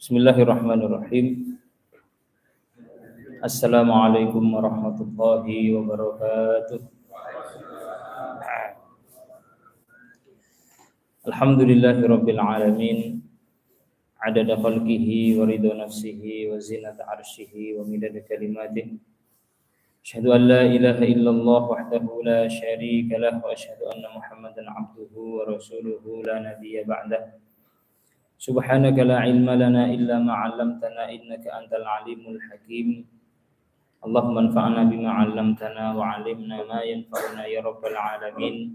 Bismillahirrahmanirrahim. Assalamualaikum warahmatullahi wabarakatuh. Alhamdulillahirabbil alamin. Adada khalqihi wa ridha nafsihi wa zinata arsyihi wa midada kalimatihi. Asyhadu an la ilaha illallah wahdahu la syarika lah wa asyhadu anna Muhammadan abduhu wa rasuluhu la nabiyya ba'dah. Subhanaka la ilma lana illa ma 'allamtana innaka antal alimul hakim. Allahumma anfa'na bima 'allamtana wa 'allimna ma yanfa'una ya rabbal alamin.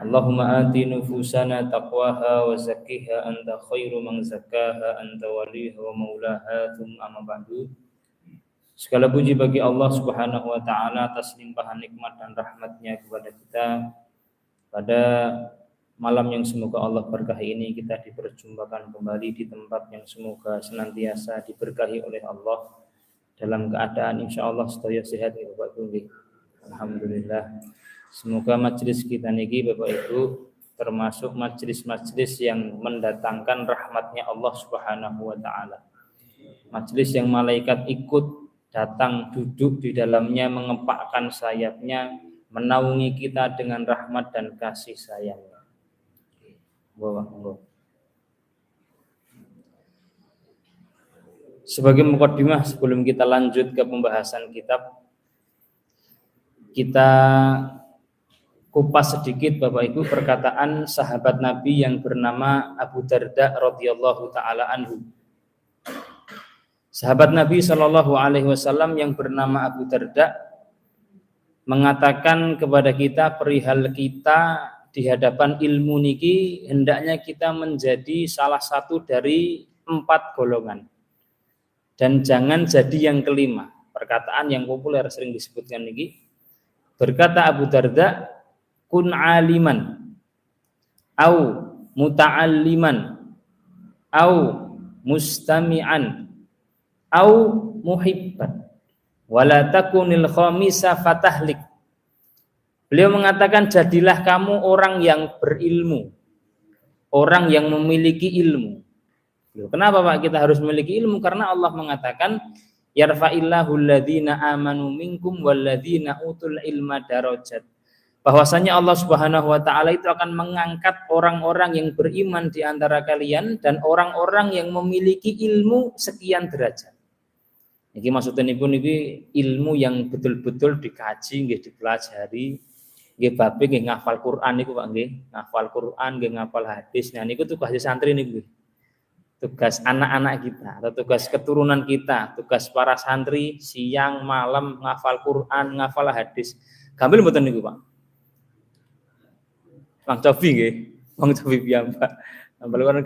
Allahumma ati nufusana taqwaha wa zakkiha anta khairu man zakkaha anta waliha wa maulaha thumma amma ba'du. Segala puji bagi Allah Subhanahu wa taala atas limpahan nikmat dan rahmat-Nya kepada kita. Pada malam yang semoga Allah berkahi ini kita diperjumpakan kembali di tempat yang semoga senantiasa diberkahi oleh Allah dalam keadaan insyaallah sedaya sehat ya Bapak Ibu. Alhamdulillah. Semoga majelis kita niki Bapak Ibu termasuk majelis-majelis yang mendatangkan rahmatnya Allah Subhanahu wa taala. Majelis yang malaikat ikut datang duduk di dalamnya, mengepakkan sayapnya, menaungi kita dengan rahmat dan kasih sayangnya. Sebagai mukadimah sebelum kita lanjut ke pembahasan kitab, kita kupas sedikit Bapak Ibu perkataan sahabat Nabi yang bernama Abu Darda radhiyallahu taala anhu. Sahabat Nabi Shallallahu alaihi wasallam yang bernama Abu Darda mengatakan kepada kita perihal kita di hadapan ilmu niki hendaknya kita menjadi salah satu dari 4 golongan dan jangan jadi yang kelima. Perkataan yang populer sering disebutkan niki. Berkata Abu Darda, kun aliman au muta'alliman au mustami'an au muhibban wala takunil khamisa fatahlik. Beliau mengatakan jadilah kamu orang yang berilmu, orang yang memiliki ilmu. Kenapa Pak kita harus memiliki ilmu? Karena Allah mengatakan yarfa'illahu alladhina amanu minkum walladhina utul ilma darajat. Bahwasanya Allah Subhanahu wa taala itu akan mengangkat orang-orang yang beriman di antara kalian dan orang-orang yang memiliki ilmu sekian derajat. Iki maksudnya niku niki ilmu yang betul-betul dikaji, nggih dipelajari, nggih babe nggih ngafal Quran niku Pak nggih, ngafal Quran nggih ngafal hadis. Nah niku tugas santri niku. Tugas anak-anak kita atau tugas keturunan kita, tugas para santri siang malam ngafal Quran, ngafal hadis. Gampil mboten niku Pak? Bang Cobi nggih, Bang Cobi piyambak. Gampil kan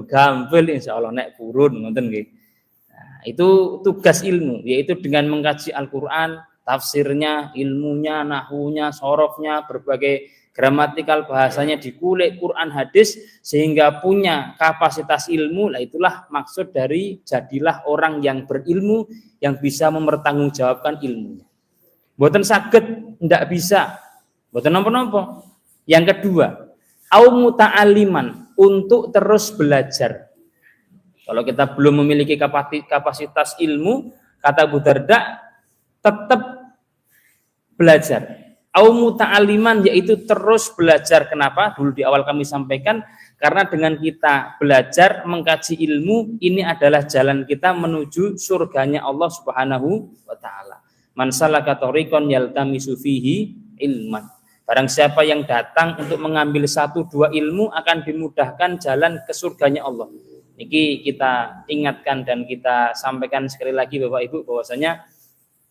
gampil insyaallah nek purun ngoten nggih. Itu tugas ilmu, yaitu dengan mengkaji Al-Quran, tafsirnya, ilmunya, nahwunya, sorofnya, berbagai gramatikal bahasanya dikulik Quran hadis sehingga punya kapasitas ilmu. Lah itulah maksud dari jadilah orang yang berilmu yang bisa mempertanggungjawabkan ilmunya. Mboten saged, ndak bisa. Mboten napa-napa. Yang kedua, au muta'alliman, untuk terus belajar. Kalau kita belum memiliki kapasitas ilmu, kata Abu Darda, tetap belajar. Au muta'alliman, yaitu terus belajar. Kenapa? Dulu di awal kami sampaikan, karena dengan kita belajar, mengkaji ilmu, ini adalah jalan kita menuju surganya Allah Subhanahu wa ta'ala. Man salaka thariqan yaltamisu fihi ilman. Barang siapa yang datang untuk mengambil 1-2 ilmu, akan dimudahkan jalan ke surganya Allah. Niki kita ingatkan dan kita sampaikan sekali lagi Bapak Ibu bahwasanya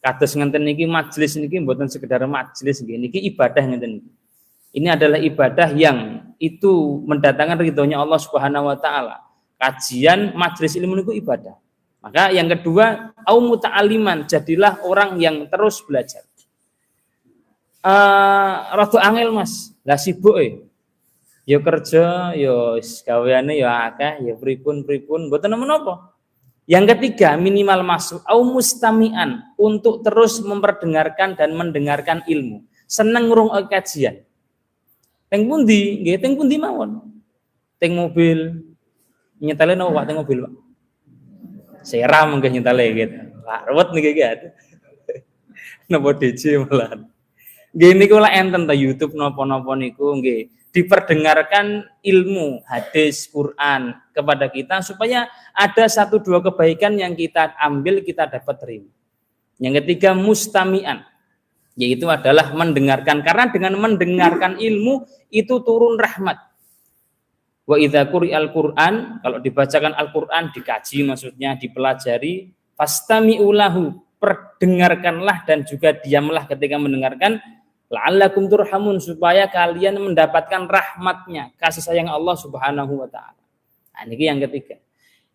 kados ngenten niki majelis niki mboten sekedar majelis niki ibadah ngenten. Ini adalah ibadah yang itu mendatangkan ridhonya Allah Subhanahu wa taala. Kajian majelis ilmu niku ibadah. Maka yang kedua, au muta'alliman, jadilah orang yang terus belajar. Rada angel Mas. Lah sibuk ya kerja, ya gaweane ya akeh, ya pripun mboten menapa. Yang ketiga, minimal masuk au mustami'an, untuk terus memperdengarkan dan mendengarkan ilmu. Seneng ngrungokne kajian. Teng pundi? Nggih teng pundi mawon. Teng mobil. Nyetelin apa Pak teng mobil, Pak? Seram mungkin nyentale gitu. Wah, ruwet niki gitu. Napa DJ malah. Nggih niku lak enten ta YouTube napa-napa niku nggih diperdengarkan ilmu hadis Quran kepada kita supaya ada 1-2 kebaikan yang kita ambil, kita dapat terima. Yang ketiga mustami'an, yaitu adalah mendengarkan, karena dengan mendengarkan ilmu itu turun rahmat. Wa idza quri'al Qur'an, kalau dibacakan Al-Qur'an, dikaji maksudnya, dipelajari, fastami'u lahu, perdengarkanlah dan juga diamlah ketika mendengarkan, la'allakum turhamun, supaya kalian mendapatkan rahmatnya, kasih sayang Allah Subhanahu wa taala. Nah, ini yang ketiga.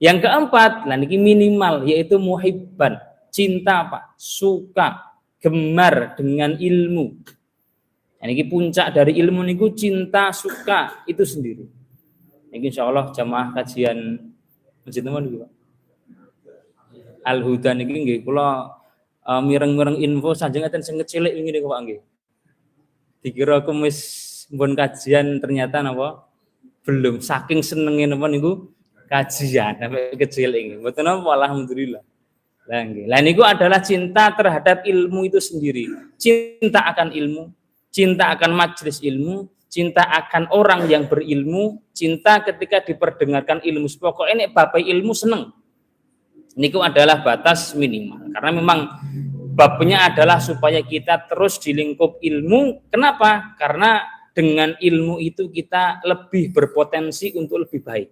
Yang keempat, nah ini minimal, yaitu muhibban, cinta apa? Suka, gemar dengan ilmu. Nah, ini puncak dari ilmu niku cinta, suka itu sendiri. Ini insyaallah jamaah kajian masjid teman niku Pak. Al-Huda niki nggih kula mireng-mireng info saja ngaten sing kecilik ngene Pak nggih. Dikira aku wis mbon kajian ternyata napa belum, saking senenge napa niku kajian sampai kecil ini. Mboten napa alhamdulillah. Lah nggih. Lah niku adalah cinta terhadap ilmu itu sendiri. Cinta akan ilmu, cinta akan majelis ilmu, cinta akan orang yang berilmu, cinta ketika diperdengarkan ilmu. Pokoknya nek bapak ilmu seneng. Niku adalah batas minimal. Karena memang babnya adalah supaya kita terus di lingkup ilmu. Kenapa? Karena dengan ilmu itu kita lebih berpotensi untuk lebih baik.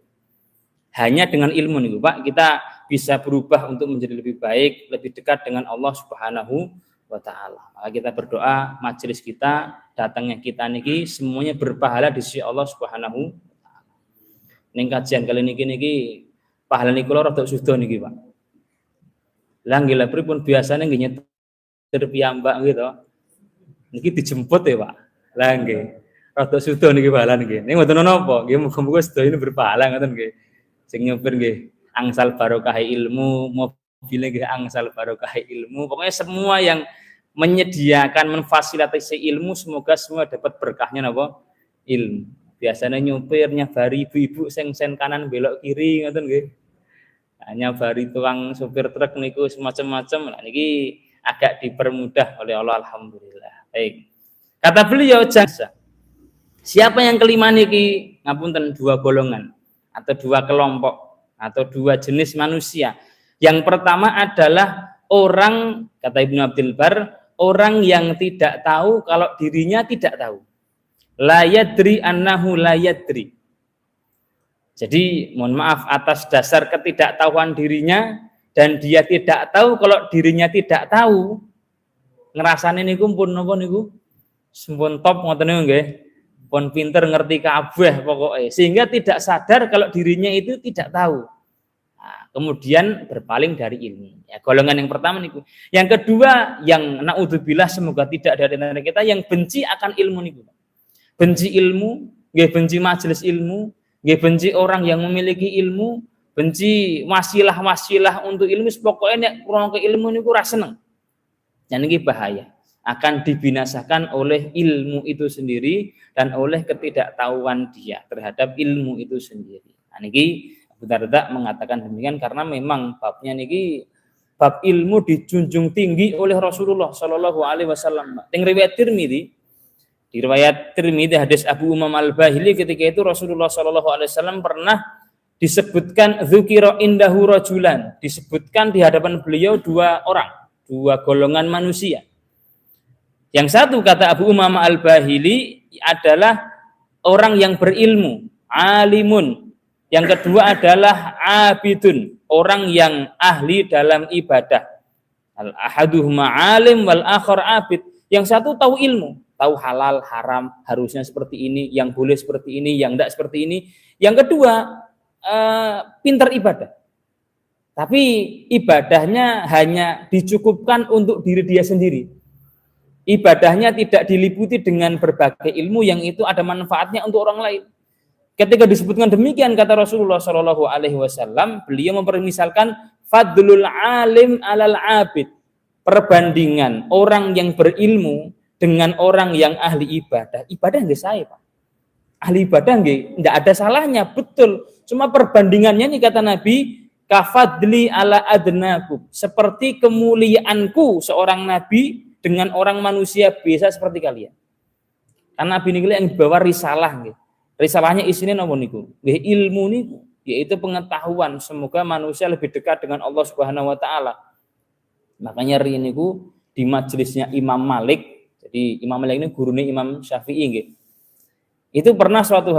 Hanya dengan ilmu nih Pak, kita bisa berubah untuk menjadi lebih baik, lebih dekat dengan Allah Subhanahu wa taala. Maka kita berdoa majelis kita, datangnya kita niki semuanya berpahala di sisi Allah Subhanahu wa taala. Ning kajian kali niki pahala niku kula rada suda niki Pak. Lah nggih lha pripun biasane nggih nyetir piyambak gitu. Niki dijemput ya Pak. Lah nggih. Rada suda niki pahala niki. Ning mboten napa, nggih muga-muga sedaya ini berpahala ngoten nggih. Sing nyopir nggih angsal barokah ilmu, mobilnya nggih angsal barokah ilmu. Pokoknya semua yang menyediakan memfasilitasi ilmu semoga semua dapat berkahnya napa? Ilmu. Biasanya nyopir nyabari ibu-ibu sen kanan belok kiri ngoten nggih. Nyabari tukang sopir truk niku semacam-macam. Nah niki agak dipermudah oleh Allah alhamdulillah. Baik. Kata beliau jasa. Siapa yang kelima niki ngapunten 2 golongan atau 2 kelompok atau 2 jenis manusia. Yang pertama adalah orang, kata Ibnu Abdul Bar, orang yang tidak tahu kalau dirinya tidak tahu. La yadri annahu la yadri. Jadi mohon maaf atas dasar ketidaktahuan dirinya dan dia tidak tahu kalau dirinya tidak tahu. Ngerasane niku pun napa niku? Sampun top ngoten niku nggih. Pun pinter ngerti kabeh pokoknya, sehingga tidak sadar kalau dirinya itu tidak tahu. Nah, kemudian berpaling dari ilmu. Ya, golongan yang pertama niku. Yang kedua yang naudzubillah semoga tidak ada di antara kita yang benci akan ilmu niku. Benci ilmu, nggih benci majelis ilmu, nggih benci orang yang memiliki ilmu, benci wasilah-wasilah untuk ilmu, pokoknya nek kurang ke ilmu niku ora seneng. Dan ini bahaya. Akan dibinasakan oleh ilmu itu sendiri dan oleh ketidaktahuan dia terhadap ilmu itu sendiri. Nah, niki Abu Darda mengatakan demikian karena memang babnya niki bab ilmu dijunjung tinggi oleh Rasulullah Shallallahu Alaihi Wasallam. Teng riwayat Tirmidzi, di riwayat Tirmidzi hadis Abu Umam Al-Bahili ketika itu Rasulullah Shallallahu Alaihi Wasallam pernah disebutkan dzukira indahu rajulan, disebutkan di hadapan beliau 2 orang, 2 golongan manusia. Yang satu kata Abu Umamah Al-Bahili adalah orang yang berilmu, alimun. Yang kedua adalah abidun, orang yang ahli dalam ibadah. Al-ahaduhuma alim wal akhar abid. Yang satu tahu ilmu, tahu halal, haram, harusnya seperti ini, yang boleh seperti ini, yang tidak seperti ini. Yang kedua pintar ibadah. Tapi ibadahnya hanya dicukupkan untuk diri dia sendiri. Ibadahnya tidak diliputi dengan berbagai ilmu yang itu ada manfaatnya untuk orang lain. Ketika disebutkan demikian kata Rasulullah Shallallahu Alaihi Wasallam, beliau mempermisalkan fadlul alim alal abid, perbandingan orang yang berilmu dengan orang yang ahli ibadah. Ibadah nggak saya Pak, ahli ibadah nggak ada salahnya, betul. Cuma perbandingannya nih kata Nabi, kafadli ala adnakum, seperti kemuliaanku seorang nabi dengan orang manusia biasa seperti kalian. Karena nabi niku yang dibawa risalah nggih. Risalahnya isinya napa niku? Nggih ilmu niku, yaitu pengetahuan. Semoga manusia lebih dekat dengan Allah Subhanahu wa taala. Makanya riyen niku di majelisnya Imam Malik. Jadi Imam Malik ini gurune Imam Syafi'i nggih. Itu pernah suatu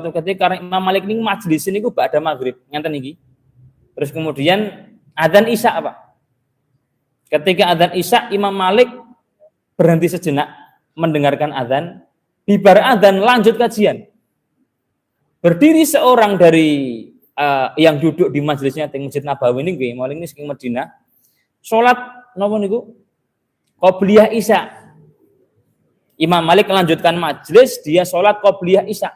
ketika karena Imam Malik ini majelis niku ba'da maghrib, ngenten iki. Terus kemudian adzan Isya apa? Ketika adzan Isya Imam Malik berhenti sejenak mendengarkan adzan, bibar adzan lanjut kajian. Berdiri seorang dari yang duduk di majelisnya teng Masjid Nabawi ini nggih, Malik ini saking Madinah. Salat napa niku? Qobliyah Isya. Imam Malik melanjutkan majelis, dia sholat qobliyah Isya.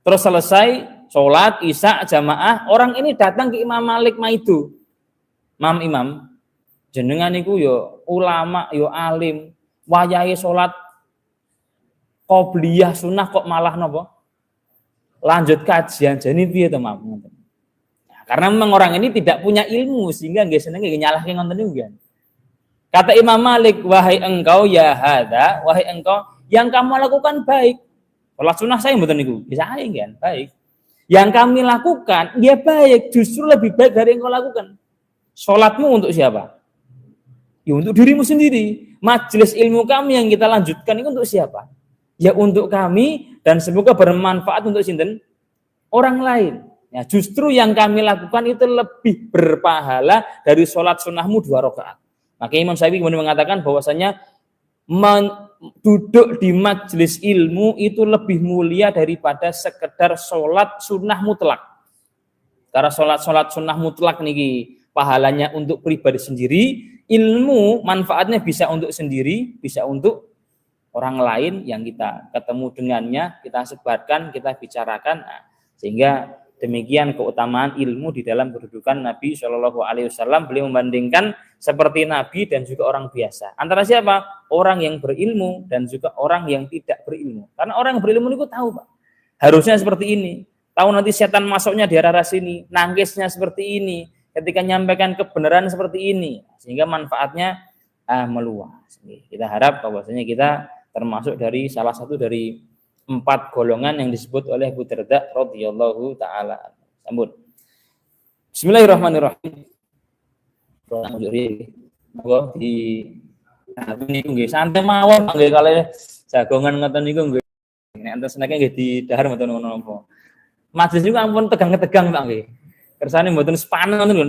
Terus selesai sholat Isya jamaah, orang ini datang ke Imam Malik maidu. Imam, jenengan niku yo ulama, yo alim, wayahe sholat qobliyah sunnah kok malah napa? Lanjut kajian, jadi piye to, Mam? Nah, karena memang orang ini tidak punya ilmu sehingga nggih seneng nggih nyalahke ngoten niku kan. Kata Imam Malik, wahai engkau ya hada, wahai engkau yang kamu lakukan baik. Sholat sunnah saya mboten niku, bisa kan, baik. Yang kami lakukan ya baik, justru lebih baik dari yang kau lakukan. Sholatmu untuk siapa? Ya untuk dirimu sendiri. Majelis ilmu kami yang kita lanjutkan itu untuk siapa? Ya untuk kami dan semoga bermanfaat untuk sinten? Orang lain. Ya justru yang kami lakukan itu lebih berpahala dari sholat sunnahmu 2 rakaat. Maka Imam Syafi'i kemudian mengatakan bahwasanya duduk di majelis ilmu itu lebih mulia daripada sekedar sholat sunnah mutlak. Karena sholat sunnah mutlak niki pahalanya untuk pribadi sendiri, ilmu manfaatnya bisa untuk sendiri, bisa untuk orang lain yang kita ketemu dengannya, kita sebarkan, kita bicarakan. Nah, sehingga demikian keutamaan ilmu di dalam kedudukan Nabi Shallallahu Alaihi Wasallam. Beliau membandingkan seperti Nabi dan juga orang biasa. Antara siapa? Orang yang berilmu dan juga orang yang tidak berilmu. Karena orang yang berilmu itu tahu, Pak. Harusnya seperti ini. Tahu nanti setan masuknya di arah sini, nangisnya seperti ini. Ketika nyampaikan kebenaran seperti ini, sehingga manfaatnya meluas. Kita harap bahwasanya kita termasuk dari salah satu dari 4 golongan yang disebut oleh Abu Darda radhiyallahu taala. Sambut. Bismillahirrahmanirrahim. Di niku nggih santai mawon nggih kalih jagongan ngoten niku nggih. Nek enten seneke nggih di dahar mboten napa. Majelis niku ampun tegang-tegang Pak nggih. Kersane mboten sepanen ngoten lho.